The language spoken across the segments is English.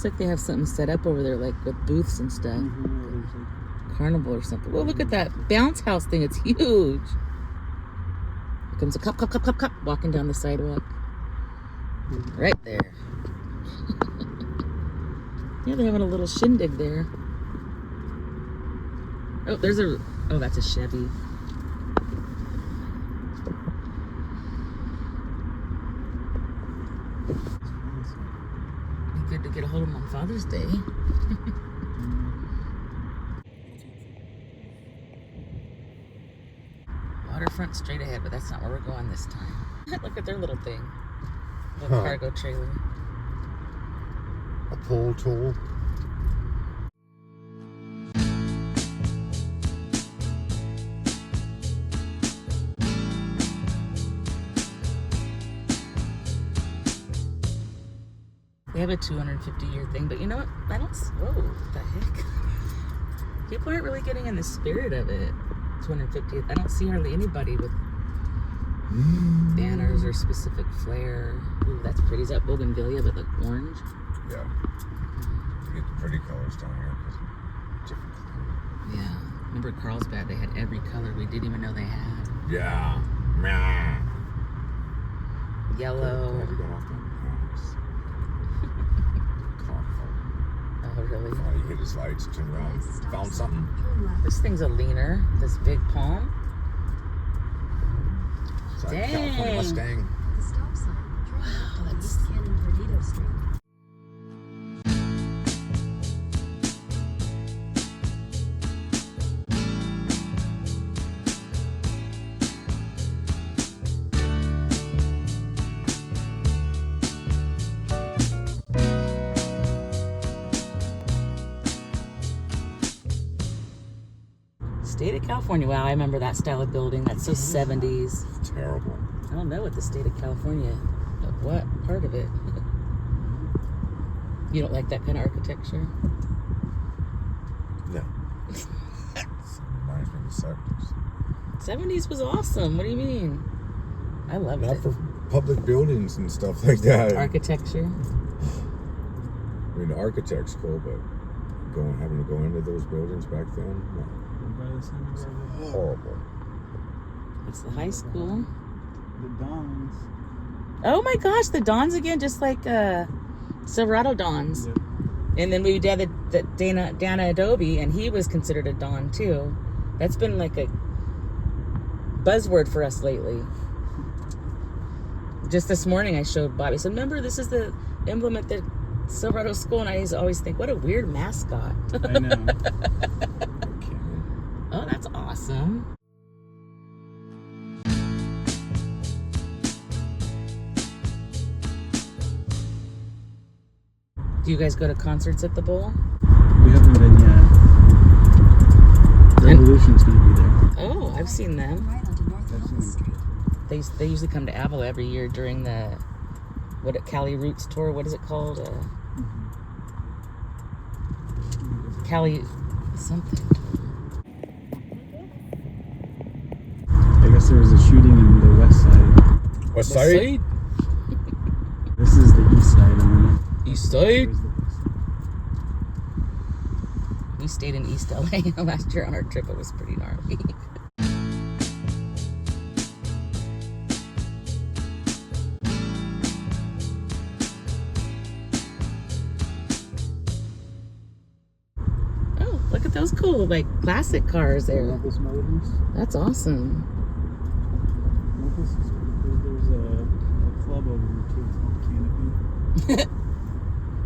looks like they have something set up over there, like with booths and stuff. Carnival or something. Well, look at that bounce house thing. It's huge. Here comes a cup, walking down the sidewalk. Right there. Yeah, they're having a little shindig there. Oh, that's a Chevy. Be good to get a hold of them on Father's Day. Waterfront straight ahead, but that's not where we're going this time. Look at their little thing. Little cargo trailer. A pull tool. They have a 250-year thing, but you know what? Whoa, what the heck? People aren't really getting in the spirit of it. 250th. I don't see hardly anybody with banners or specific flair. Ooh, that's pretty. Is that bougainvillea, but like orange? Yeah. You get the pretty colors down here. Different colors. Yeah. Remember Carlsbad? They had every color we didn't even know they had. Yeah. Yellow. Glad we got off that. Oh, really? Oh, he hit his lights, turned around, found something. This thing's a leaner. This big palm. It's like a California Mustang. The stop sign. Wow, that's... East Cannon Perdido Street. State of California. Wow, I remember that style of building. That's so 70s. It's terrible. I don't know what the state of California, what part of it. You don't like that kind of architecture? No. It reminds me of the 70s. 70s was awesome. What do you mean? I loved Not it. for public buildings and stuff like that. Architecture. I mean, the architect's cool, but having to go into those buildings back then, no. It's horrible. It's the high school. The Dons. Oh my gosh, the Dons again, just like Silverado Dons. Yep. And then we had the Dana Adobe, and he was considered a Don too. That's been like a buzzword for us lately. Just this morning I showed Bobby. So remember, this is the emblem at the Silverado school, and I always think, what a weird mascot. I know. Oh, that's awesome. Do you guys go to concerts at the bowl? We haven't been yet. Revolution's going to be there. Oh, I've seen them. Right onto North Columbus Street. They usually come to Avila every year during the Cali Roots tour. What is it called? Cali something. I guess there was a shooting in the west side. West side? This is the east side. I mean. East side? We stayed in East LA last year on our trip. It was pretty gnarly. Oh, look at those cool, like, classic cars there. Memphis Motors. That's awesome. Memphis is pretty cool. There's a club over here too. It's called Canopy.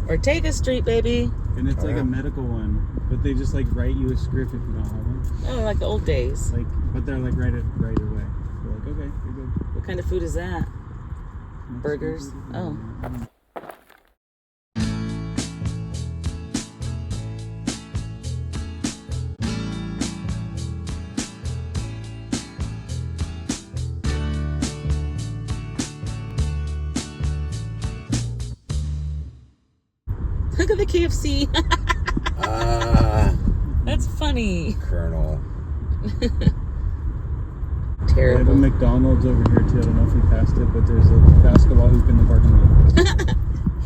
Ortega Street, baby. And it's like a medical one, but they just like write you a script if you don't have one. Oh, like the old days. Like, but they're like right away. They're like, okay, you're good. What kind of food is that? Burgers? Oh. Look at the KFC. That's funny. Colonel. They have a Terrible. McDonald's over here too. I don't know if you passed it, but there's a basketball hoop in the parking lot.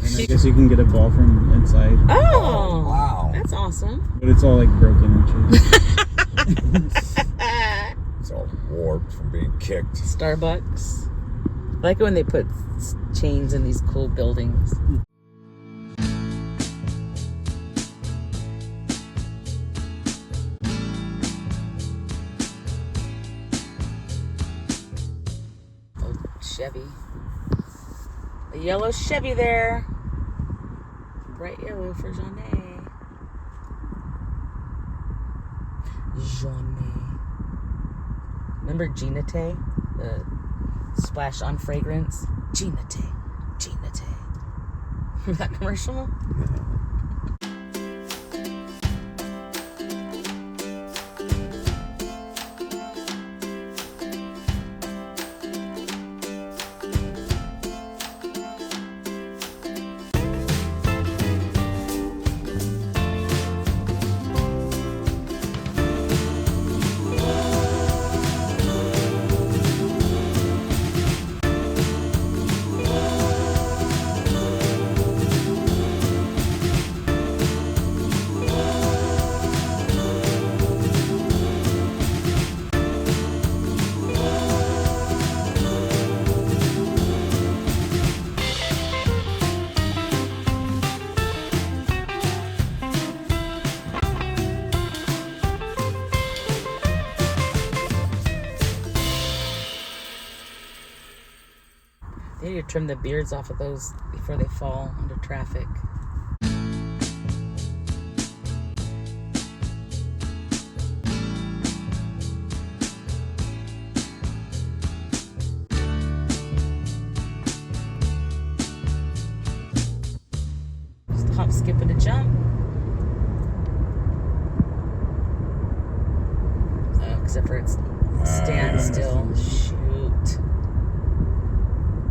And And I guess you can get a ball from inside. Oh, wow. that's awesome. But it's all like broken and shit. It's all warped from being kicked. Starbucks. I like it when they put chains in these cool buildings. Old Chevy. A yellow Chevy there. Bright yellow for Jeanne. Jeanne. Remember Gina Tay? The splash on fragrance? Gina Tay. Gina Tay. Remember that commercial? They need to trim the beards off of those before they fall under traffic. Just a hop, skip, and a jump. Oh, except for it's standstill. Shoot.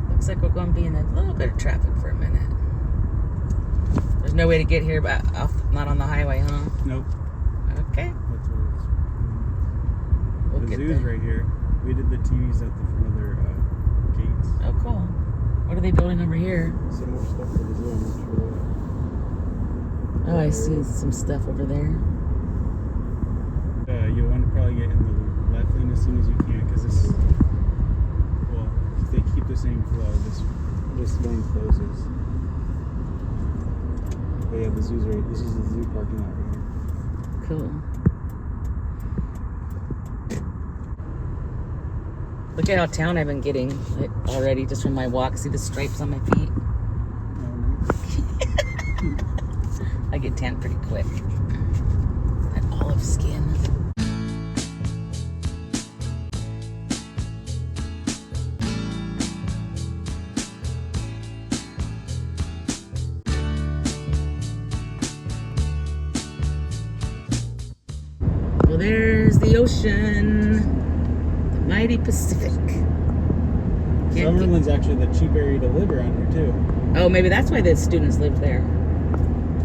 Looks like we're going to be in a little bit of traffic for a minute. There's no way to get here, but not on the highway, huh? Nope. Okay. That's what it's. We'll The get zoo's there. right here. We did the TVs at the front of their gates. Oh, cool. What are they building over here? Some more stuff for the zoo. I'm not sure what. Oh, I see some stuff over there. You'll want to probably get in the left lane as soon as you can, because this. Well, if they keep the same flow, this lane closes. But yeah, the zoo's right. This is the zoo parking lot right here. Cool. Look at how tan I've been getting already just from my walk. See the stripes on my feet? I get tan pretty quick. That olive skin. Well, there's the ocean. The mighty Pacific. Summerland's actually the cheap area to live around here too. Oh, maybe that's why the students live there.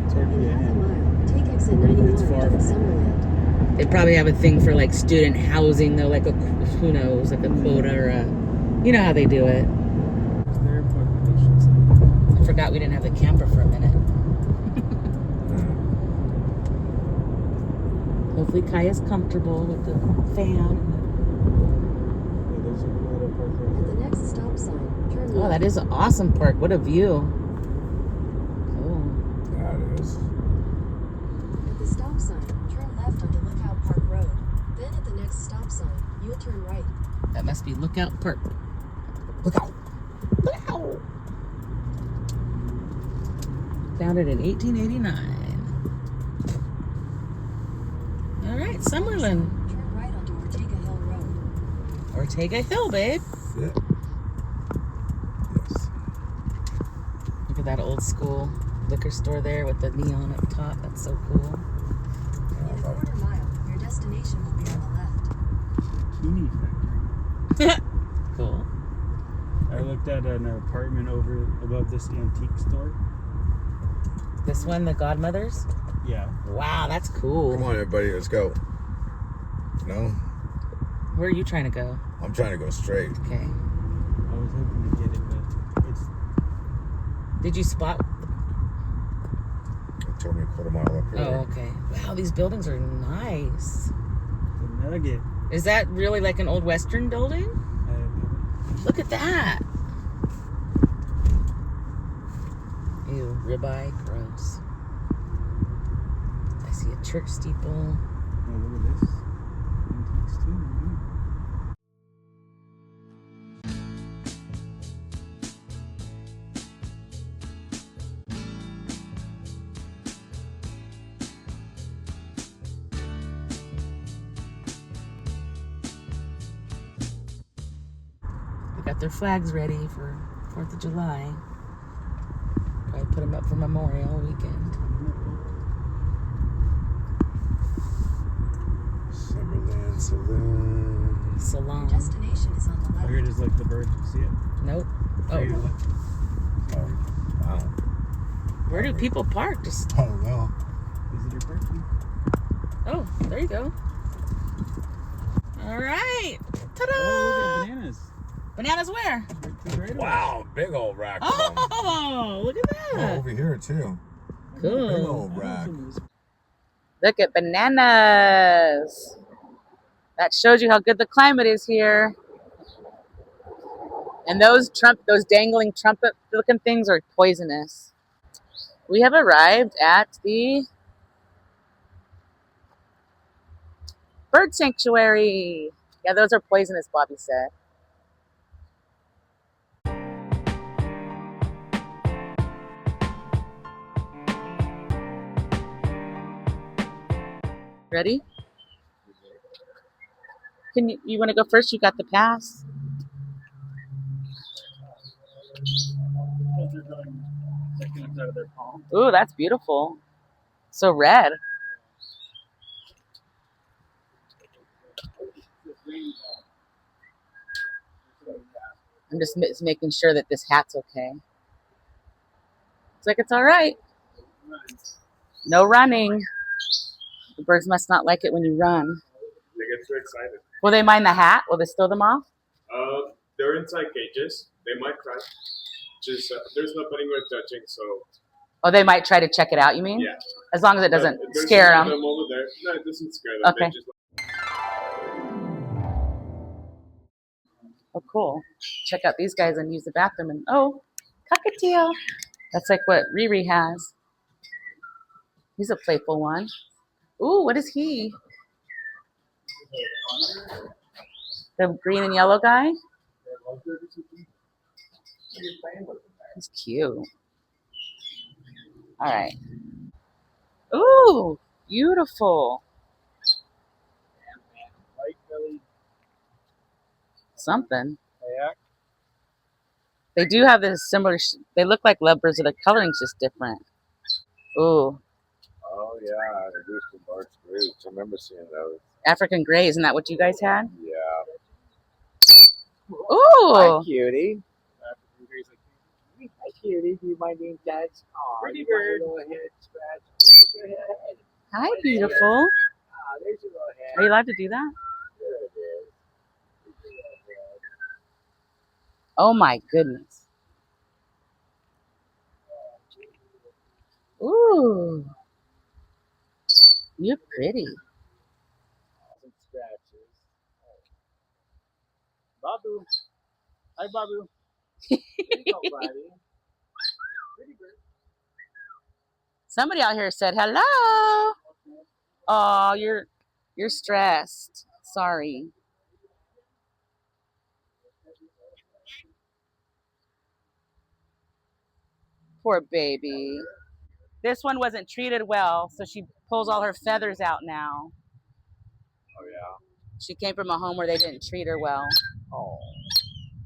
It's hard to In get half a in. mile, take exit 91 It's far to from Summerland. They probably have a thing for like student housing though, like a, who knows, like a quota or a, you know how they do it. It's their population. I forgot we didn't have the camper for a minute. Hopefully Kaya's comfortable with the fan. Yeah, there's a little park At right the next stop sign, turn Oh, left. that is an awesome park. What a view. Cool. That is. At the stop sign, turn left onto Lookout Park Road. Then at the next stop sign, you'll turn right. That must be Lookout Park. Look out. Look out. Founded in 1889. All right, Summerland. Turn right onto Ortega Hill Road. Ortega Hill, babe. Yeah. Yes. Look at that old school liquor store there with the neon up top. That's so cool. In a quarter mile, your destination will be on the left. Bikini Factory. Cool. I looked at an apartment over above this antique store. This one, the Godmothers. Yeah. Wow, that's Come cool. on, everybody, let's go. No? Where are you trying to go? I'm trying to go straight. Okay. I was hoping to get it, but it's Did you spot only a quarter mile up here. Oh, okay. Wow, these buildings are nice. The Nugget. Is that really like an old Western building? Look at that. Ew, ribeye, gross. I see a church steeple. Oh, look at this. Antiques too. They got their flags ready for 4th of July. Probably put them up for Memorial Weekend. Summerland Saloon. Your Salon. destination is on the Oh, left. here it is, like the bird. See it? Nope. There you Oh, go. Oh, wow. where do people park? Just I don't know. Visitor parking. oh, there you go. All right. Ta-da! Oh, look at bananas. Bananas where? Right away. Wow, big old rack. of 'em. Oh, look at Oh, that. over here too. Big Cool. old rack. Look at bananas. That shows you how good the climate is here. And those dangling trumpet-looking things are poisonous. We have arrived at the bird sanctuary. Yeah, those are poisonous, Bobby said. Ready? You want to go first? You got the pass. Ooh, that's beautiful. So red. I'm just making sure that this hat's okay. Looks like it's all right. No running. The birds must not like it when you run. They get too excited. Will they mind the hat? Will they throw them off? They're inside cages. They might cry. Just there's nothing worth touching. So Oh, they might try to check it out, you mean? yeah. As long as it doesn't But there's scare some of them. over there. No, it doesn't scare them. Okay. They just Oh, cool. Check out these guys and use the bathroom. And oh, cockatiel. That's like what Riri has. He's a playful one. Ooh, what is he? The green and yellow guy? He's cute. All right. Ooh, beautiful. Something. They do have this similar. They look like lovebirds, but the coloring's just different. Ooh, Oh yeah, the rooster barks great. I remember seeing those. African gray. Isn't that what you guys had? Yeah. Ooh, cutie. Hi, cutie. Do you mind being touched? Aw, Pretty you want bird. a little head scratch? Where's your head? hi, beautiful. Ah, there's your little head. Are you allowed to do that? There it is. There's your little head. Oh my goodness. Ooh, you're pretty. Some scratches. Babu. Hi, Babu. There you go, buddy. Pretty bird. Somebody out here said hello. Oh, you're stressed. Sorry. Poor baby. This one wasn't treated well, so she pulls all her feathers out now. Oh yeah. She came from a home where they didn't treat her well. Oh,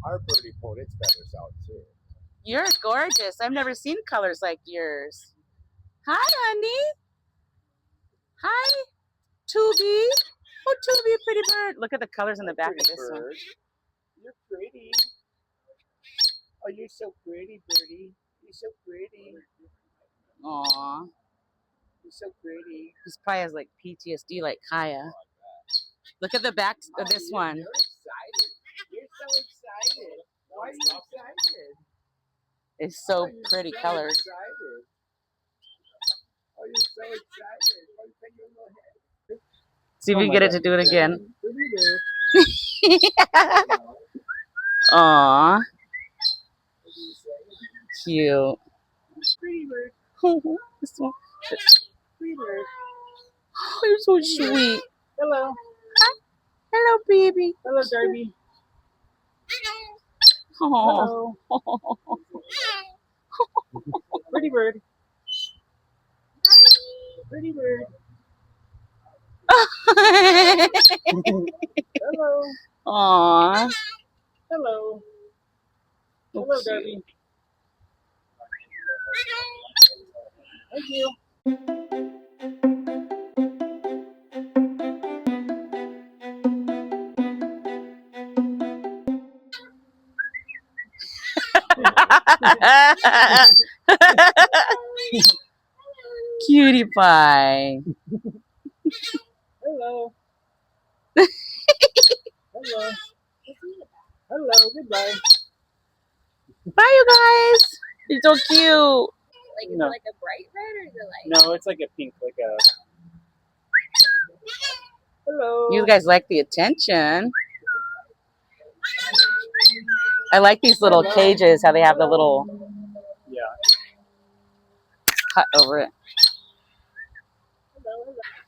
our birdie pulled its feathers out too. You're gorgeous. I've never seen colors like yours. Hi, honey. Hi, Tubi. Oh, Tubi, pretty bird. Look at the colors in the back of Pretty this one. bird. You're pretty. Oh, you're so pretty, birdie. You're so pretty. Aw. You're so pretty. He probably has like PTSD like Kaya. Look at the back of this one. You're excited. You're so excited. Why are you excited? It's so You're pretty so colors. excited. Oh, you're so excited. Why you your little head? See if we can get it to do it again. Pretty bird. Aw, What do you say? cute. Pretty bird. This one. Pretty bird. Oh, you're so sweet. Hello. Hello, baby. Hello, Darby. Oh. Hello. Pretty bird. Pretty bird. Hello. Aw. Hello. Hello, Okay. Darby. Thank you. Cutie pie. Hello. Hello. Hello. Goodbye. Bye, you guys. You're so cute. Like, is No. it like a bright red or is it like? No, it's like a pink, like a. Hello. You guys like the attention. I like these little cages, how they have the little Yeah. cut over it.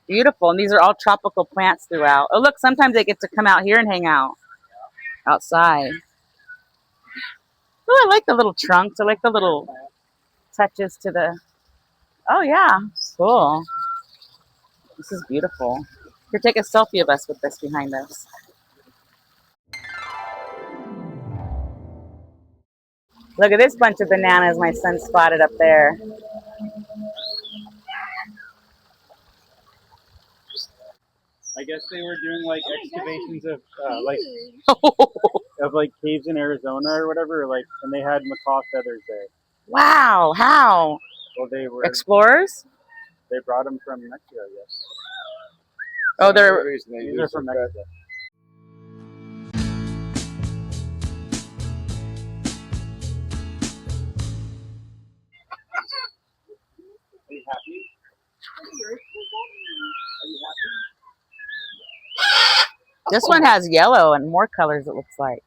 Beautiful. And these are all tropical plants throughout. Oh, look, sometimes they get to come out here and hang out outside. Oh, I like the little trunks. I like the little touches to the... Oh, yeah. Cool. This is beautiful. Here, take a selfie of us with this behind us. Look at this bunch of bananas my son spotted up there. I guess they were doing like excavations of like caves in Arizona or whatever, like, and they had macaw feathers there. Wow, how? Well, they were Explorers? they brought them from Mexico, I guess. Oh, they're... These are from Mexico. Are you happy? This one has yellow and more colors, it looks like.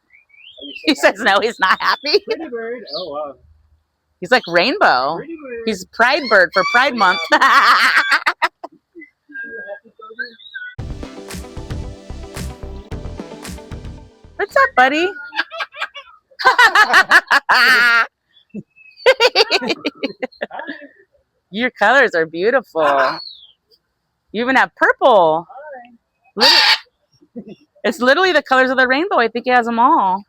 He says no, he's not happy. Pretty bird. Oh wow. He's like rainbow. Pretty bird. He's Pride Bird for Pride Month. What's up, buddy? Your colors are beautiful. You even have purple. It's literally the colors of the rainbow. I think he has them all.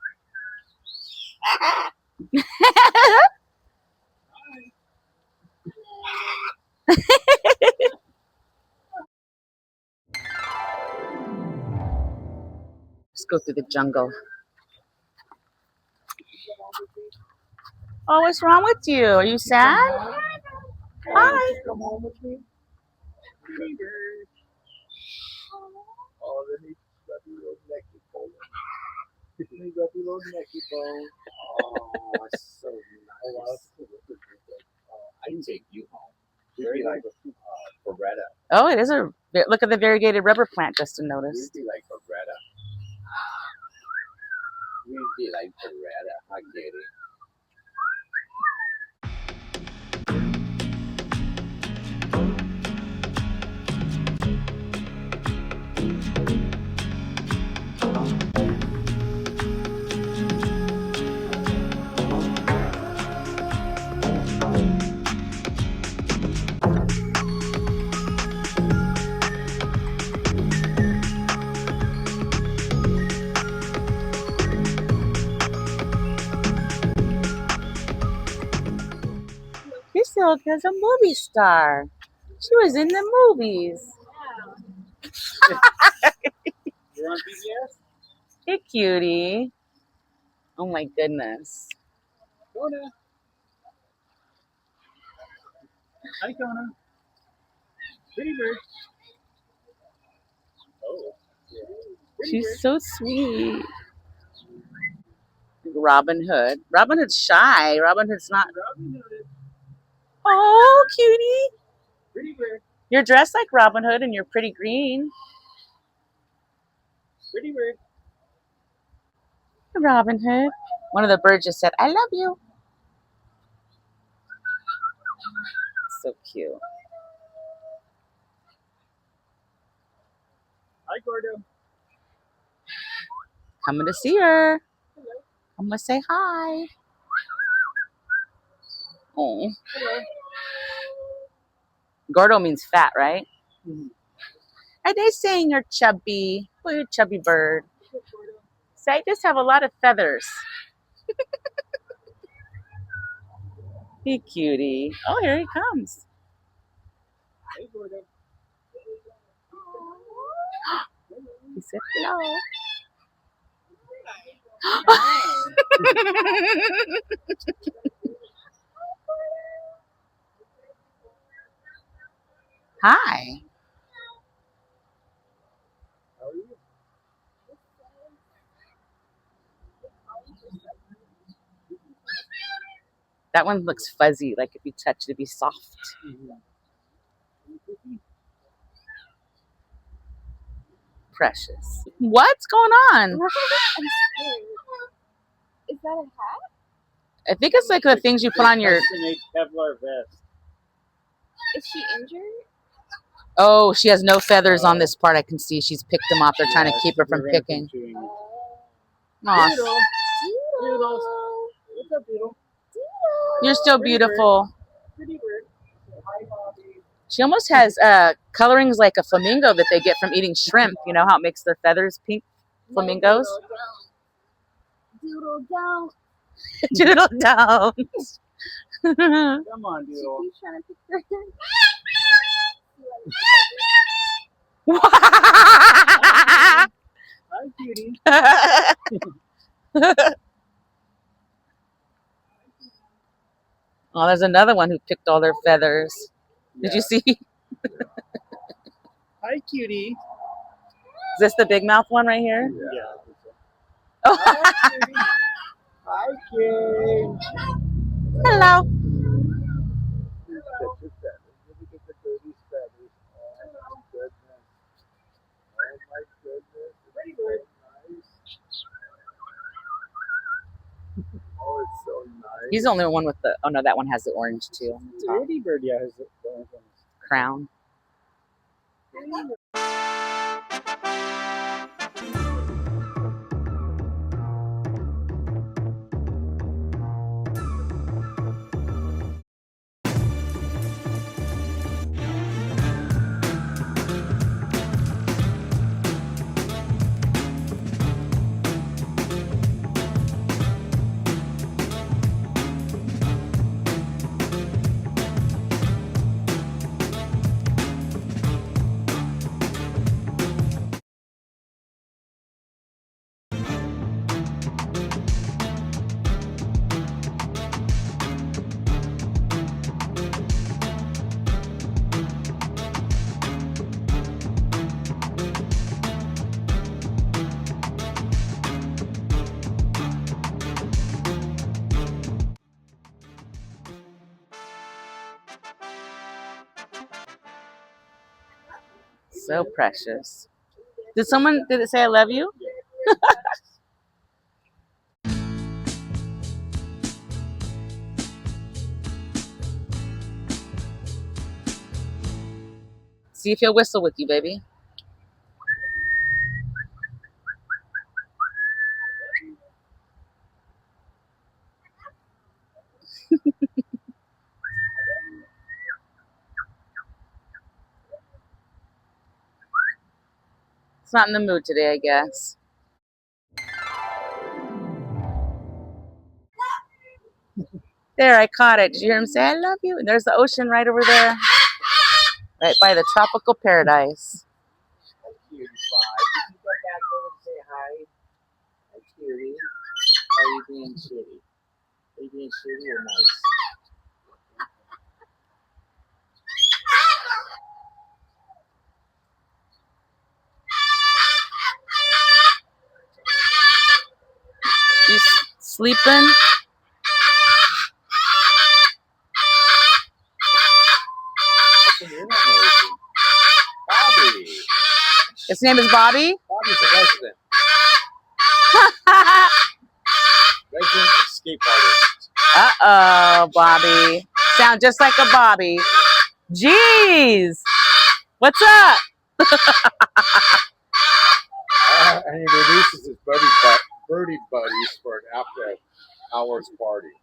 Let's go through the jungle. Oh, what's wrong with you? Are you sad? Hi. Come home with me. Pretty bird. Oh, let me grab your little necky bone. Let me grab your little necky bone. Oh, it's so nice. I take you home. Very like Beretta. Oh, it is a... Look at the variegated rubber plant, Justin noticed. We'd be like Beretta. We'd be like Beretta. I get it. Priscilla's a movie star. She was in the movies. You're on PBS? Hey, cutie. Oh my goodness. Kona. Hi, Kona. Pretty bird. Oh. Yeah. She's so sweet. Robin Hood. Robin Hood's shy. Robin Hood's not. Robin Hood. Oh, cutie. Pretty bird. You're dressed like Robin Hood and you're pretty green. Pretty bird. Robin Hood. One of the birds just said, I love you. So cute. Hi, Gordo. Coming to see her. Hello. I'm going to say hi. Oh. Hello. Gordo means fat, right? Mhm. Are they saying you're chubby? Oh, you're a chubby bird. So I just have a lot of feathers. Hey, cutie. Oh, here he comes. Hey, Gordo. He said hello. Hi. How are you? That one looks fuzzy, like if you touch it, it'd be soft. Precious. What's going on? I'm scared. Is that a hat? I think it's like the things you put on your... Custom-made Kevlar vest. Is she injured? Oh, she has no feathers on this part. I can see she's picked them off. They're trying to keep her from picking. Aw, Doodle. Doodle. Doodles. What's up, Doodle? you're still beautiful. Pretty bird. Hi, Bobby. She almost has colorings like a flamingo that they get from eating shrimp. You know how it makes their feathers pink? Flamingos? Doodle don't. Doodle don't. Come on, Doodle. She's trying to pick her. Hi, cutie. Oh, there's another one who picked all their feathers. Did you see? Is Hi, cutie. this the big mouth one right here? Yeah. Oh, Hi, cutie. Hi, kid. hello. Look at your feathers. Look at the baby's feathers. Oh, my goodness. Oh, my goodness. Pretty bird. Nice. Oh, it's so nice. He's the only one with the... Oh, no, that one has the orange, too. On the top. Pretty bird, yeah, has the orange one. Crown. So precious. Did it say I love you? See if he'll whistle with you, baby. It's not in the mood today, I guess. There, I caught it. Did you hear him say, I love you? And there's the ocean right over there. Right by the tropical paradise. Hi, cutie pie. Did you go back over and say hi? Hi, cutie. Are you being shitty? Are you being shitty or nice? You sleeping? You're not His name is Bobby? Bobby's a resident. Resident escape artist. Uh-oh, Bobby. Sound just like a Bobby. Jeez. What's up? And he releases his birdie buddies for an after hours party.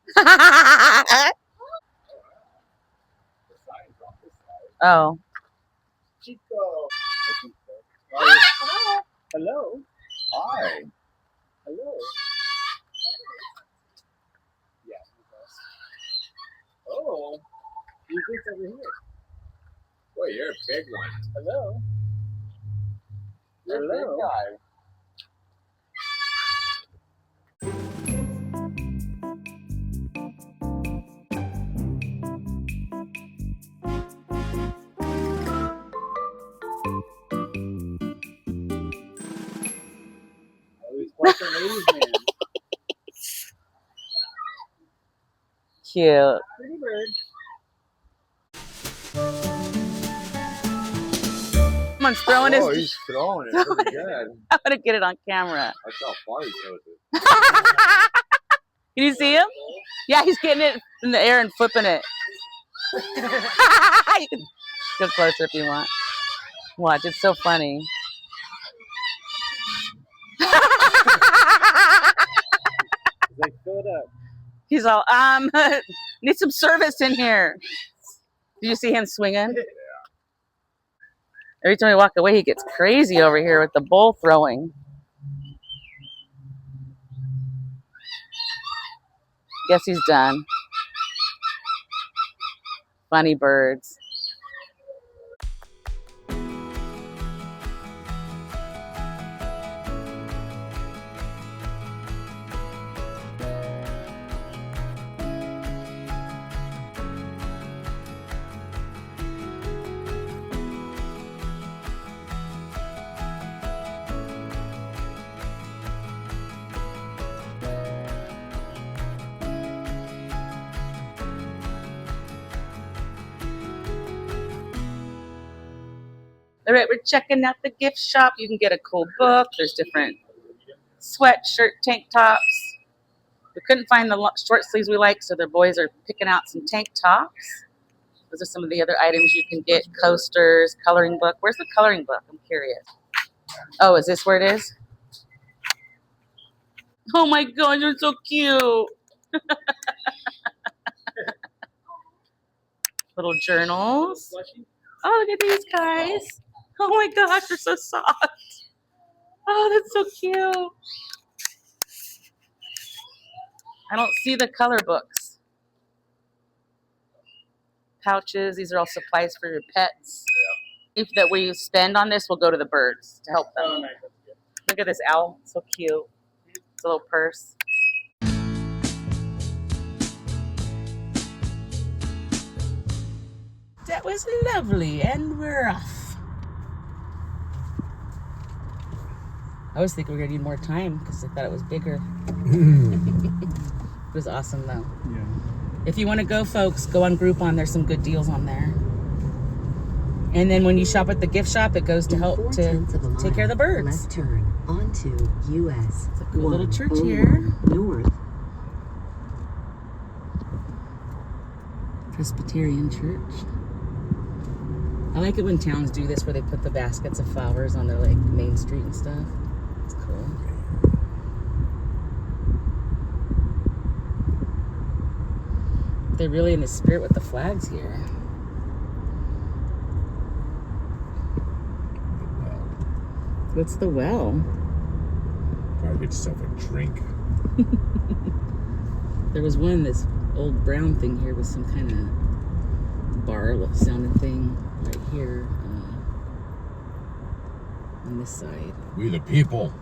Oh. Chico. Hello. Hi. Hello. Yeah. Oh. Who's this over here? Boy, you're a big one. Hello. You're a big guy. He's quite the ladies' man. Cute. Pretty bird. Someone's throwing his... Oh, he's throwing it pretty good. I'm going to get it on camera. That's how far he throws it. Can you see him? Yeah, he's getting it in the air and flipping it. You can go closer if you want. Watch, it's so funny. They fill it up. He's all, need some service in here. Did you see him swinging? Yeah. Every time we walk away, he gets crazy over here with the bowl throwing. Guess he's done. Funny birds. All right, we're checking out the gift shop. You can get a cool book. There's different sweatshirt, tank tops. We couldn't find the short sleeves we like, so the boys are picking out some tank tops. Those are some of the other items you can get. Coasters, coloring book. Where's the coloring book? I'm curious. Oh, is this where it is? Oh my God, you're so cute. Little journals. Oh, look at these guys. Oh my gosh, they're so soft. Oh, that's so cute. I don't see the color books. Pouches, these are all supplies for your pets. If that we spend on this will go to the birds to help them. Look at this owl, so cute. It's a little purse. That was lovely, and we're off. I was thinking we were gonna need more time because I thought it was bigger. It was awesome though. Yeah. If you want to go, folks, go on Groupon. There's some good deals on there. And then when you shop at the gift shop, it goes to help to take care of the birds. Left turn onto US. It's a cool little church here. North. Presbyterian church. I like it when towns do this where they put the baskets of flowers on their like main street and stuff. It's cool. They're really in the spirit with the flags here. What's the well? Gotta get yourself a drink. There was one, this old brown thing here with some kind of bar sounding thing right here on this side. We the people.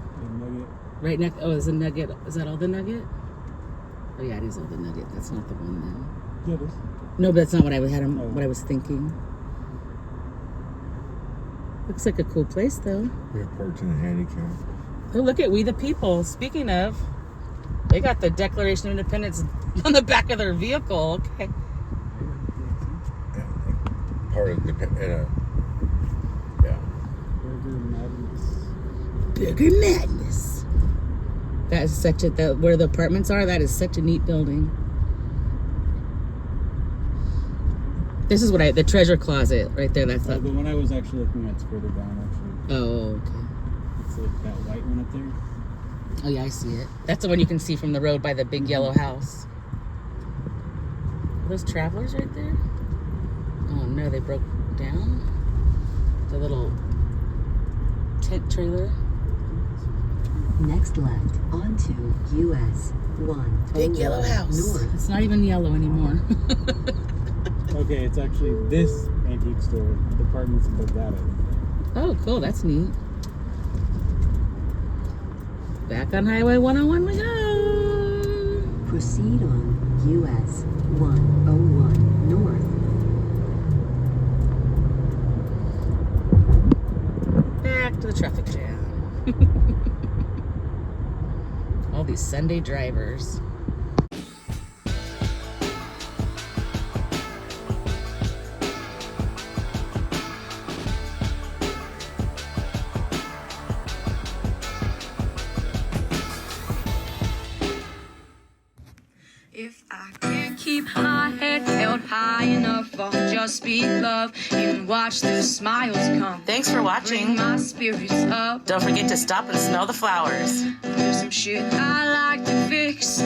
Right next. Oh, is the nugget? Is that all the nugget? Oh yeah, it is all the nugget. That's not the one then. Yeah, it is. No, but that's not what I had. What I was thinking. Looks like a cool place though. We're parked in a handicap. Oh, look at We the People. Speaking of, they got the Declaration of Independence on the back of their vehicle. Okay. Part of the yeah. Sugar madness. That is such a where the apartments are. That is such a neat building. This is what the treasure closet right there. That's the one I was actually looking at is further down. Actually. Oh, okay. It's like that white one up there. Oh yeah, I see it. That's the one you can see from the road by the big yellow house. Are those travelers right there? Oh no, they broke down. The little tent trailer. Next left onto US 1. Big yellow house. North. It's not even yellow anymore. Okay, it's actually this antique store. The apartments above that. Oh, cool. That's neat. Back on Highway 101 we go. Proceed on US 101 North. Back to the traffic jam. All these Sunday drivers. If I can't keep my head held high enough, I'll just speak love and watch the smiles come. Thanks for watching. Bring my spirits up. Don't forget to stop and smell the flowers. There's some shit I like to fix.